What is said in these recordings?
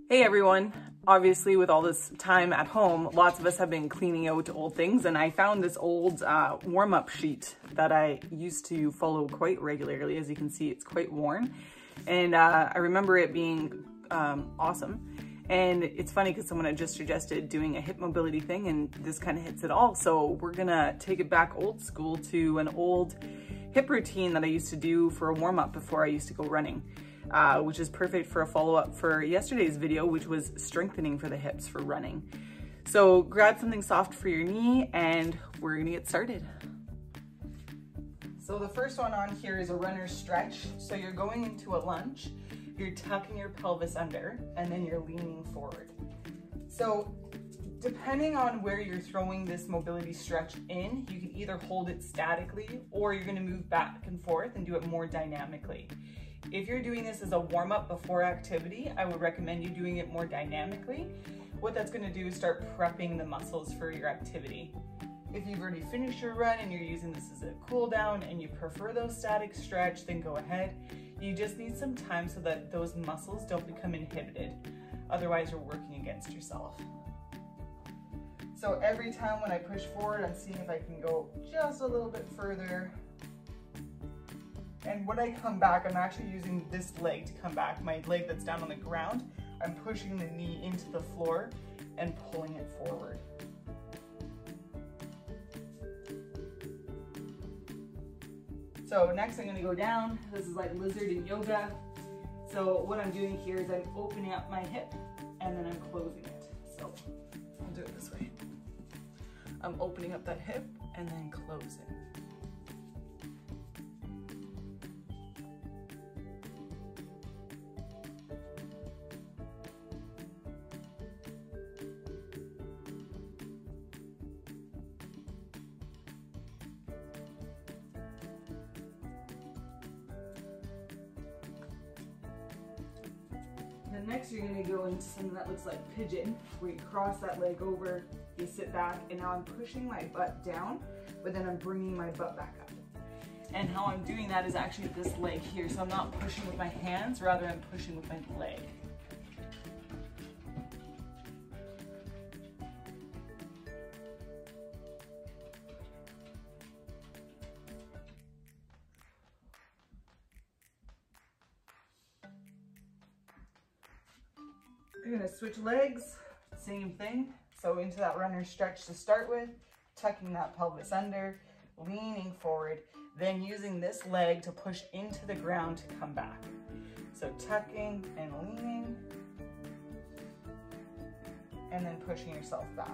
Hey everyone! Obviously with all this time at home, lots of us have been cleaning out old things, and I found this old warm-up sheet that I used to follow quite regularly. As you can see, it's quite worn, and I remember it being awesome. And it's funny because someone had just suggested doing a hip mobility thing, and this kind of hits it all. So we're gonna take it back old school to an old hip routine that I used to do for a warm-up before I used to go running. Which is perfect for a follow-up for yesterday's video, which was strengthening for the hips for running. So grab something soft for your knee and we're gonna get started. So the first one on here is a runner's stretch. So you're going into a lunge, you're tucking your pelvis under, and then you're leaning forward. So depending on where you're throwing this mobility stretch in, you can either hold it statically or you're gonna move back and forth and do it more dynamically. If you're doing this as a warm-up before activity, I would recommend you doing it more dynamically. What that's going to do is start prepping the muscles for your activity. If you've already finished your run and you're using this as a cool down and you prefer those static stretch, then go ahead. You just need some time so that those muscles don't become inhibited. Otherwise, you're working against yourself. So every time when I push forward, I'm seeing if I can go just a little bit further. And when I come back, I'm actually using this leg to come back. My leg that's down on the ground, I'm pushing the knee into the floor and pulling it forward. So next I'm gonna go down. This is like lizard in yoga. So what I'm doing here is I'm opening up my hip and then I'm closing it. So I'll do it this way. I'm opening up that hip and then closing. Then next you're going to go into something that looks like pigeon, where you cross that leg over, you sit back, and now I'm pushing my butt down, but then I'm bringing my butt back up. And how I'm doing that is actually this leg here, so I'm not pushing with my hands, rather I'm pushing with my leg. You're gonna switch legs, same thing. So into that runner stretch to start with, tucking that pelvis under, leaning forward, then using this leg to push into the ground to come back. So tucking and leaning, and then pushing yourself back.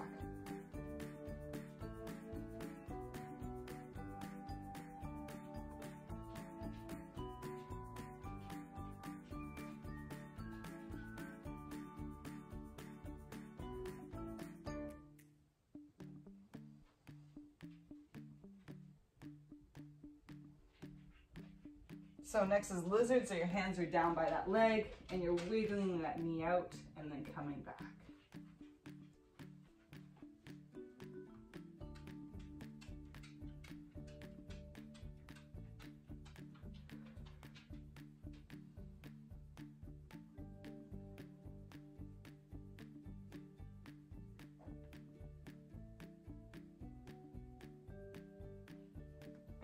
So next is lizard, so your hands are down by that leg and you're wiggling that knee out and then coming back.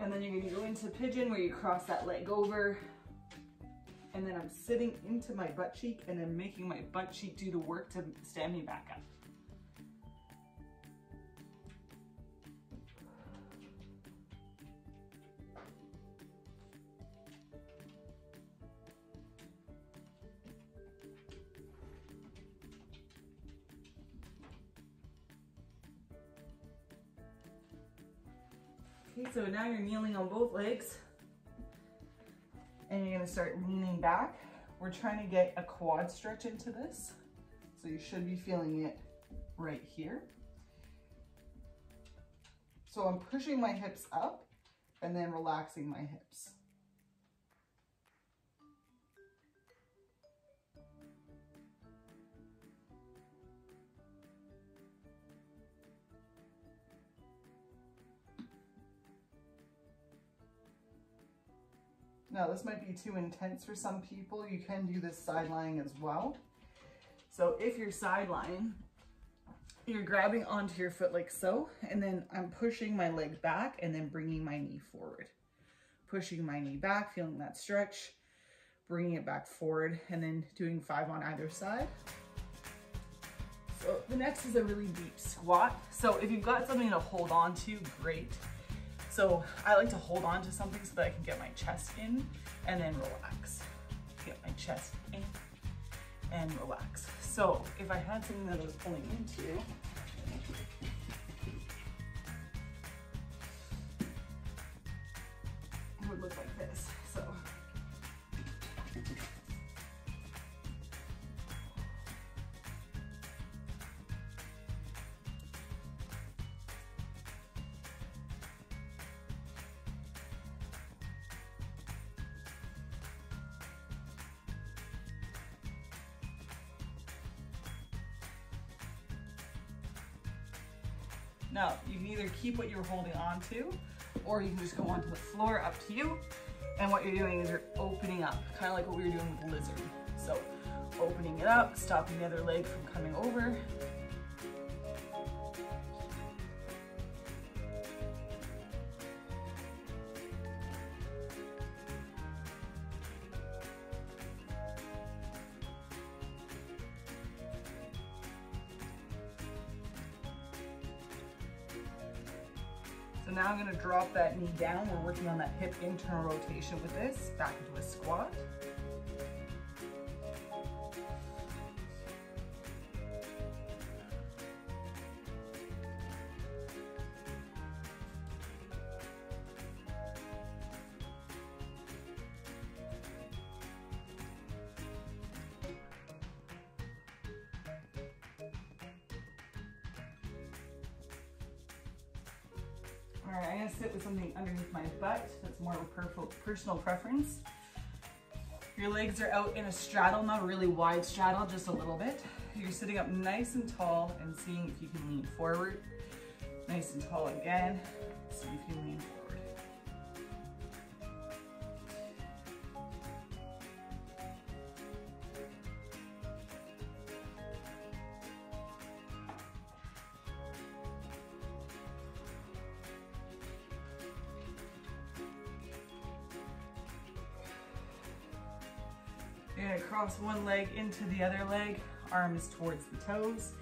And then you're going to go into pigeon where you cross that leg over. And then I'm sitting into my butt cheek and then making my butt cheek do the work to stand me back up. Okay, so now you're kneeling on both legs and you're gonna start leaning back. We're trying to get a quad stretch into this. So you should be feeling it right here. So I'm pushing my hips up and then relaxing my hips. Now this might be too intense for some people. You can do this side lying as well. So if you're side lying, you're grabbing onto your foot like so, and then I'm pushing my leg back and then bringing my knee forward. Pushing my knee back, feeling that stretch, bringing it back forward, and then doing 5 on either side. So the next is a really deep squat. So if you've got something to hold on to, great. So I like to hold on to something so that I can get my chest in and then relax. Get my chest in and relax. So if I had something that I was pulling into, it would look like this. So now, you can either keep what you're holding on to, or you can just go onto the floor, up to you. And what you're doing is you're opening up, kind of like what we were doing with the lizard. So opening it up, stopping the other leg from coming over. So now I'm gonna drop that knee down. We're working on that hip internal rotation with this, back into a squat. All right, I'm gonna sit with something underneath my butt. That's more of a personal preference. Your legs are out in a straddle, not a really wide straddle, just a little bit. You're sitting up nice and tall and seeing if you can lean forward. Nice and tall again. See if you can lean forward. You're gonna cross one leg into the other leg, arms towards the toes.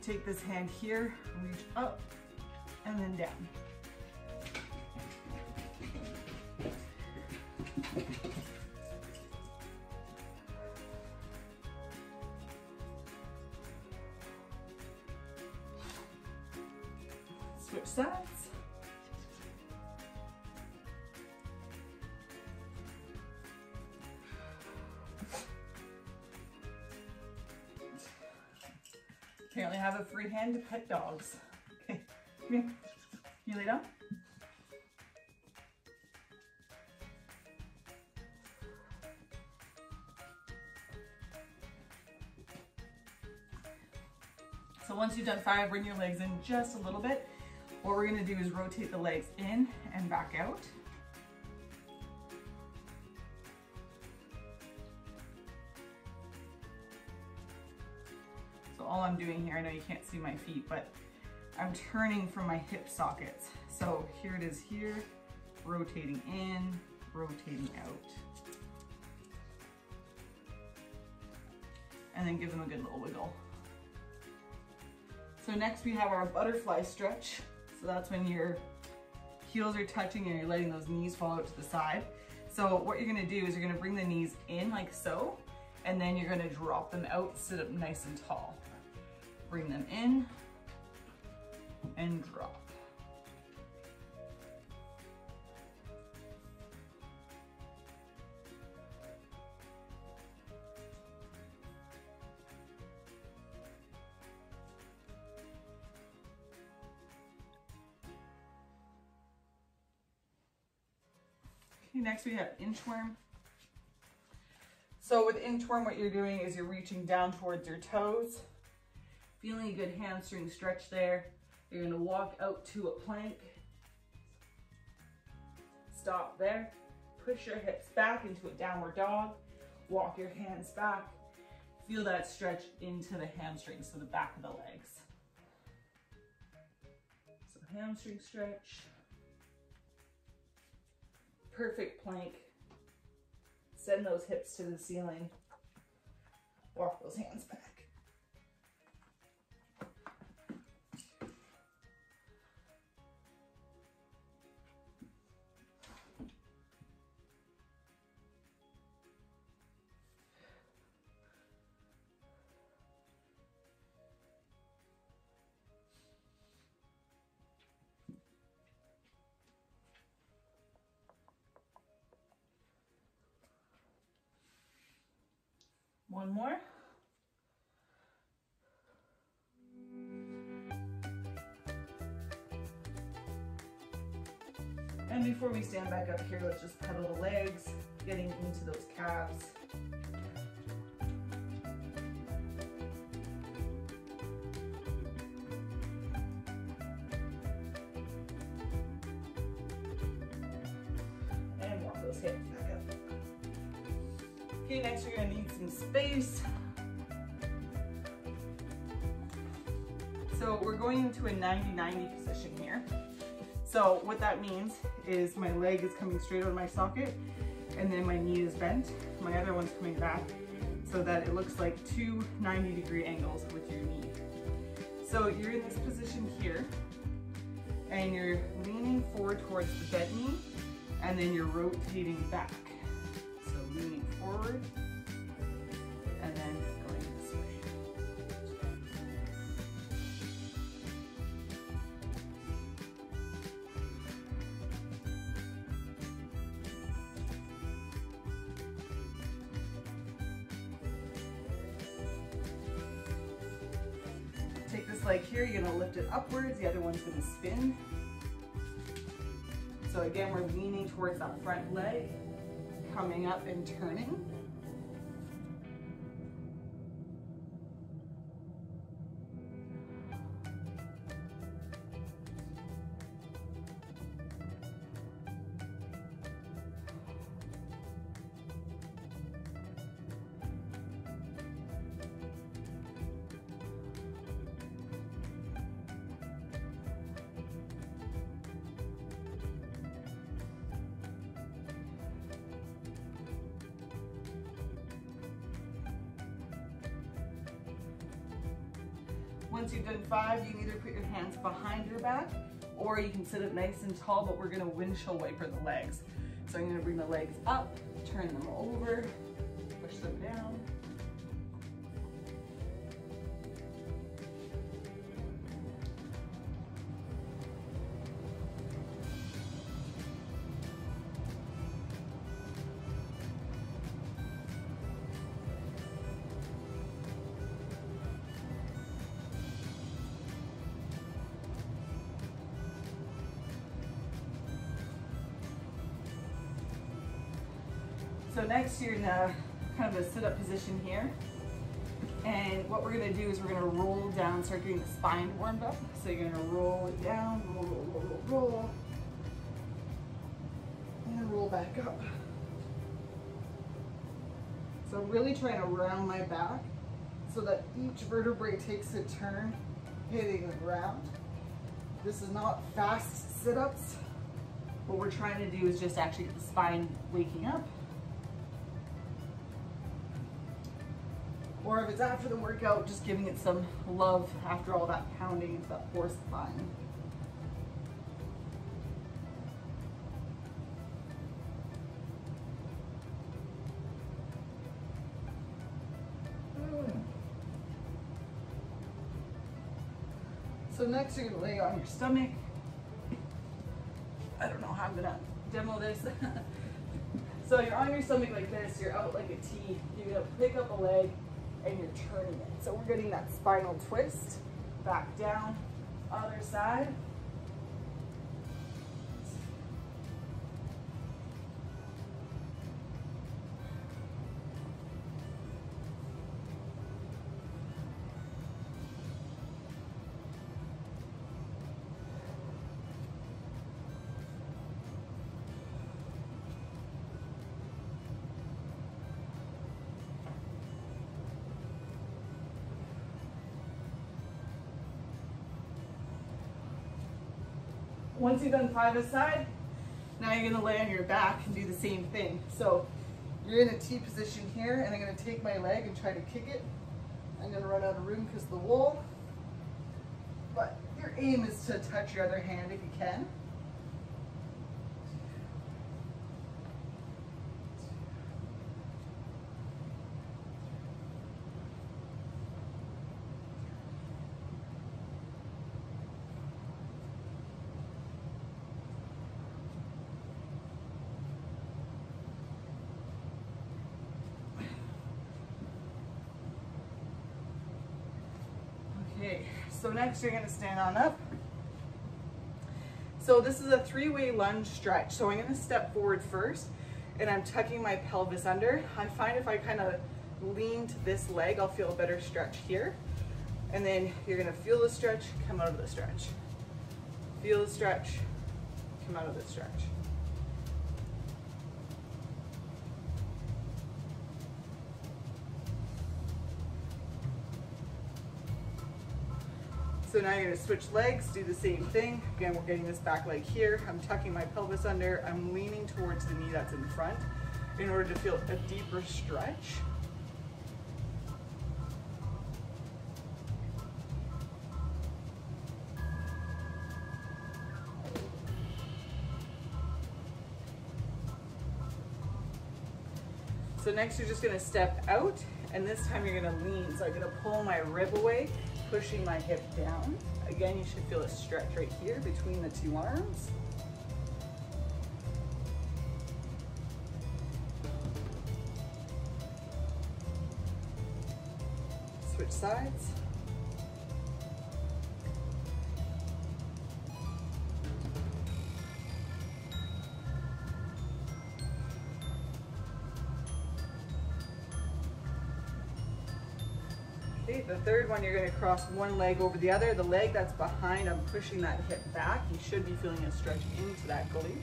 Take this hand here, reach up, and then down. Switch sides. Apparently I have a free hand to pet dogs. Okay, come here. Can you lay down? So once you've done 5, bring your legs in just a little bit. What we're gonna do is rotate the legs in and back out. All I'm doing here, I know you can't see my feet, but I'm turning from my hip sockets. So here it is here, rotating in, rotating out. And then give them a good little wiggle. So next we have our butterfly stretch. So that's when your heels are touching and you're letting those knees fall out to the side. So what you're gonna do is you're gonna bring the knees in like so, and then you're gonna drop them out, sit up nice and tall. Bring them in and drop. Okay, next we have inchworm. So with inchworm, what you're doing is you're reaching down towards your toes. Feeling a good hamstring stretch there. You're gonna walk out to a plank. Stop there, push your hips back into a downward dog. Walk your hands back. Feel that stretch into the hamstrings, so the back of the legs. So hamstring stretch. Perfect plank. Send those hips to the ceiling. Walk those hands back. One more. And before we stand back up here, let's just pedal the legs, getting into those calves. And walk those hips back up. Okay, next you're gonna need some space. So we're going into a 90-90 position here. So what that means is my leg is coming straight out of my socket and then my knee is bent. My other one's coming back so that it looks like two 90-degree angles with your knee. So you're in this position here and you're leaning forward towards the bent knee and then you're rotating back. So leaning forward and then going this way. Take this leg here, you're gonna lift it upwards, the other one's gonna spin. So again, we're leaning towards that front leg, coming up and turning. Once you've done 5, you can either put your hands behind your back or you can sit up nice and tall, but we're gonna windshield wiper the legs. So I'm gonna bring the legs up, turn them over, push them down. So next you're in a kind of a sit-up position here. And what we're gonna do is we're gonna roll down, start getting the spine warmed up. So you're gonna roll it down, roll, roll, roll, roll, roll, and roll back up. So I'm really trying to round my back so that each vertebrae takes a turn hitting the ground. This is not fast sit-ups. What we're trying to do is just actually get the spine waking up. Or if it's after the workout, just giving it some love after all that pounding into that poor spine. So next you're gonna lay on your stomach. I don't know how I'm gonna demo this. So you're on your stomach like this, you're out like a T. You're gonna pick up a leg and you're turning it. So we're getting that spinal twist. Back down, other side. once you've done 5 aside, now you're gonna lay on your back and do the same thing. So you're in a T position here, and I'm gonna take my leg and try to kick it. I'm gonna run out of room because of the wall, but your aim is to touch your other hand if you can. Okay, so next you're gonna stand on up. So this is a 3-way lunge stretch. So I'm gonna step forward first, and I'm tucking my pelvis under. I find if I kind of lean to this leg, I'll feel a better stretch here. And then you're gonna feel the stretch, come out of the stretch. Feel the stretch, come out of the stretch. So now you're gonna switch legs, do the same thing. Again, we're getting this back leg here. I'm tucking my pelvis under. I'm leaning towards the knee that's in front in order to feel a deeper stretch. So next you're just gonna step out, and this time you're gonna lean. So I'm gonna pull my rib away, pushing my hip down. Again, you should feel a stretch right here between the 2 arms. Switch sides. Okay, the third one, you're gonna cross one leg over the other. The leg that's behind, I'm pushing that hip back. You should be feeling a stretch into that glute.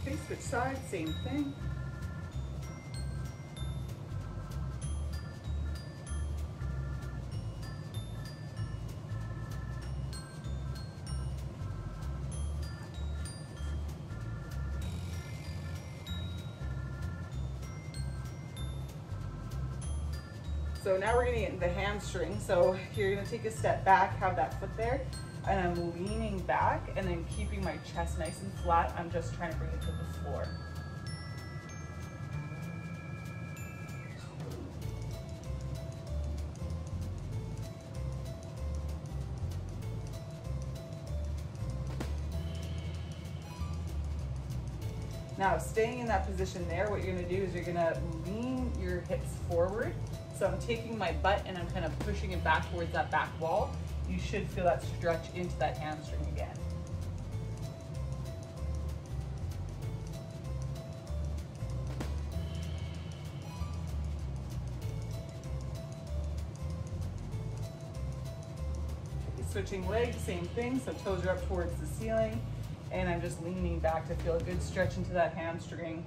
Okay, switch sides, same thing. So now we're gonna get into the hamstring. So you're gonna take a step back, have that foot there, and I'm leaning back and then keeping my chest nice and flat. I'm just trying to bring it to the floor. Now, staying in that position there, what you're gonna do is you're gonna lean your hips forward. So I'm taking my butt and I'm kind of pushing it back towards that back wall. You should feel that stretch into that hamstring again. Switching legs, same thing. So toes are up towards the ceiling, and I'm just leaning back to feel a good stretch into that hamstring.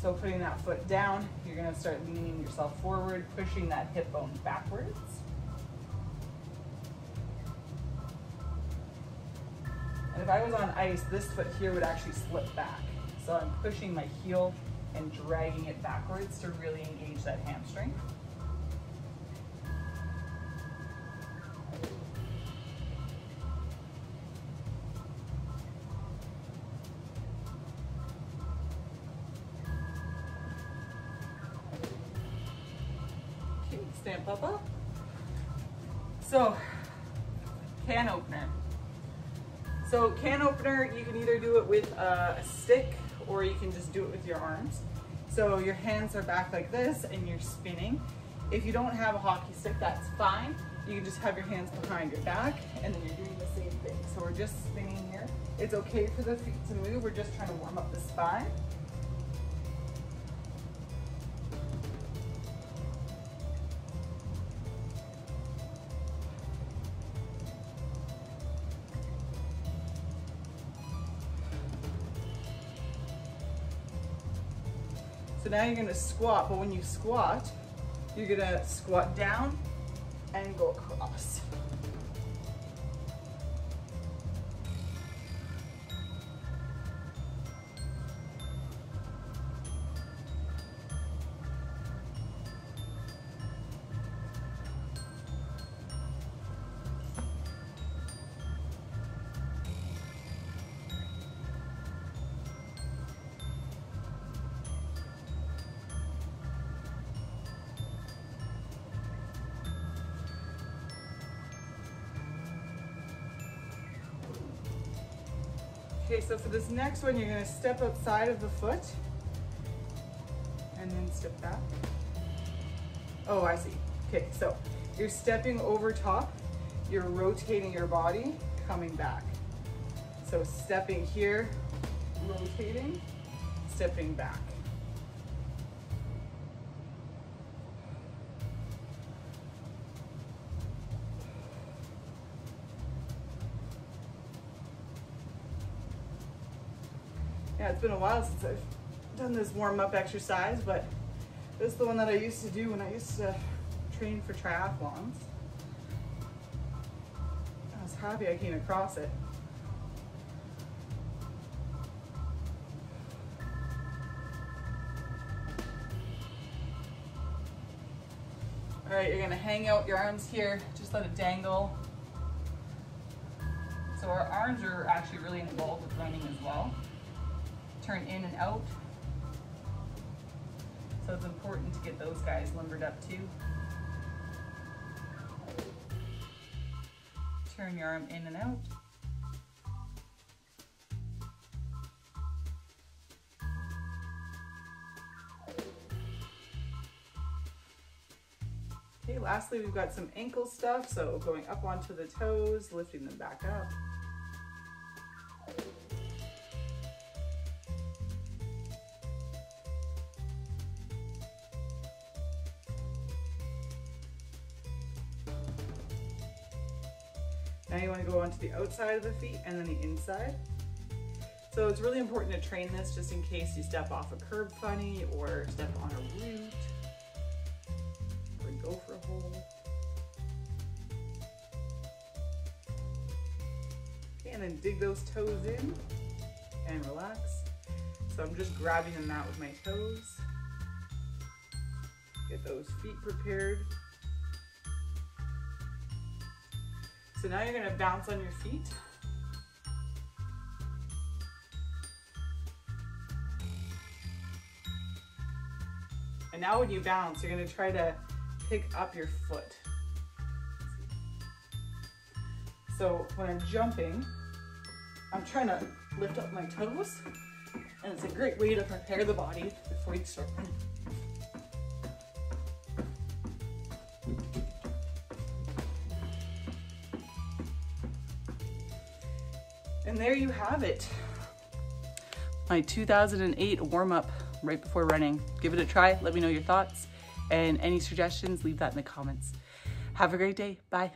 So putting that foot down, you're gonna start leaning yourself forward, pushing that hip bone backwards. And if I was on ice, this foot here would actually slip back. So I'm pushing my heel and dragging it backwards to really engage that hamstring. Okay, stand up. So, can opener. So can opener, you can either do it with a stick or you can just do it with your arms. So your hands are back like this and you're spinning. If you don't have a hockey stick, that's fine. You can just have your hands behind your back and then you're doing the same thing. So we're just spinning here. It's okay for the feet to move. We're just trying to warm up the spine. So now you're gonna squat, but when you squat, you're gonna squat down and go across. Okay, so for this next one, you're gonna step outside of the foot and then step back. Oh, I see. Okay, so you're stepping over top, you're rotating your body, coming back. So stepping here, rotating, stepping back. Yeah, it's been a while since I've done this warm-up exercise, but this is the one that I used to do when I used to train for triathlons. I was happy I came across it. All right, you're gonna hang out your arms here, just let it dangle. So our arms are actually really involved with running as well. Turn in and out. So it's important to get those guys limbered up too. Turn your arm in and out. Okay, lastly, we've got some ankle stuff. So going up onto the toes, lifting them back up. Now you want to go onto the outside of the feet and then the inside. So it's really important to train this just in case you step off a curb funny or step on a root or go for a hole. Okay, and then dig those toes in and relax. So I'm just grabbing the mat with my toes. Get those feet prepared. So now you're gonna bounce on your feet. And now when you bounce, you're gonna try to pick up your foot. So when I'm jumping, I'm trying to lift up my toes, and it's a great way to prepare the body before you start running. And there you have it. My 2008 warm-up right before running. Give it a try. Let me know your thoughts and any suggestions, leave that in the comments. Have a great day. Bye.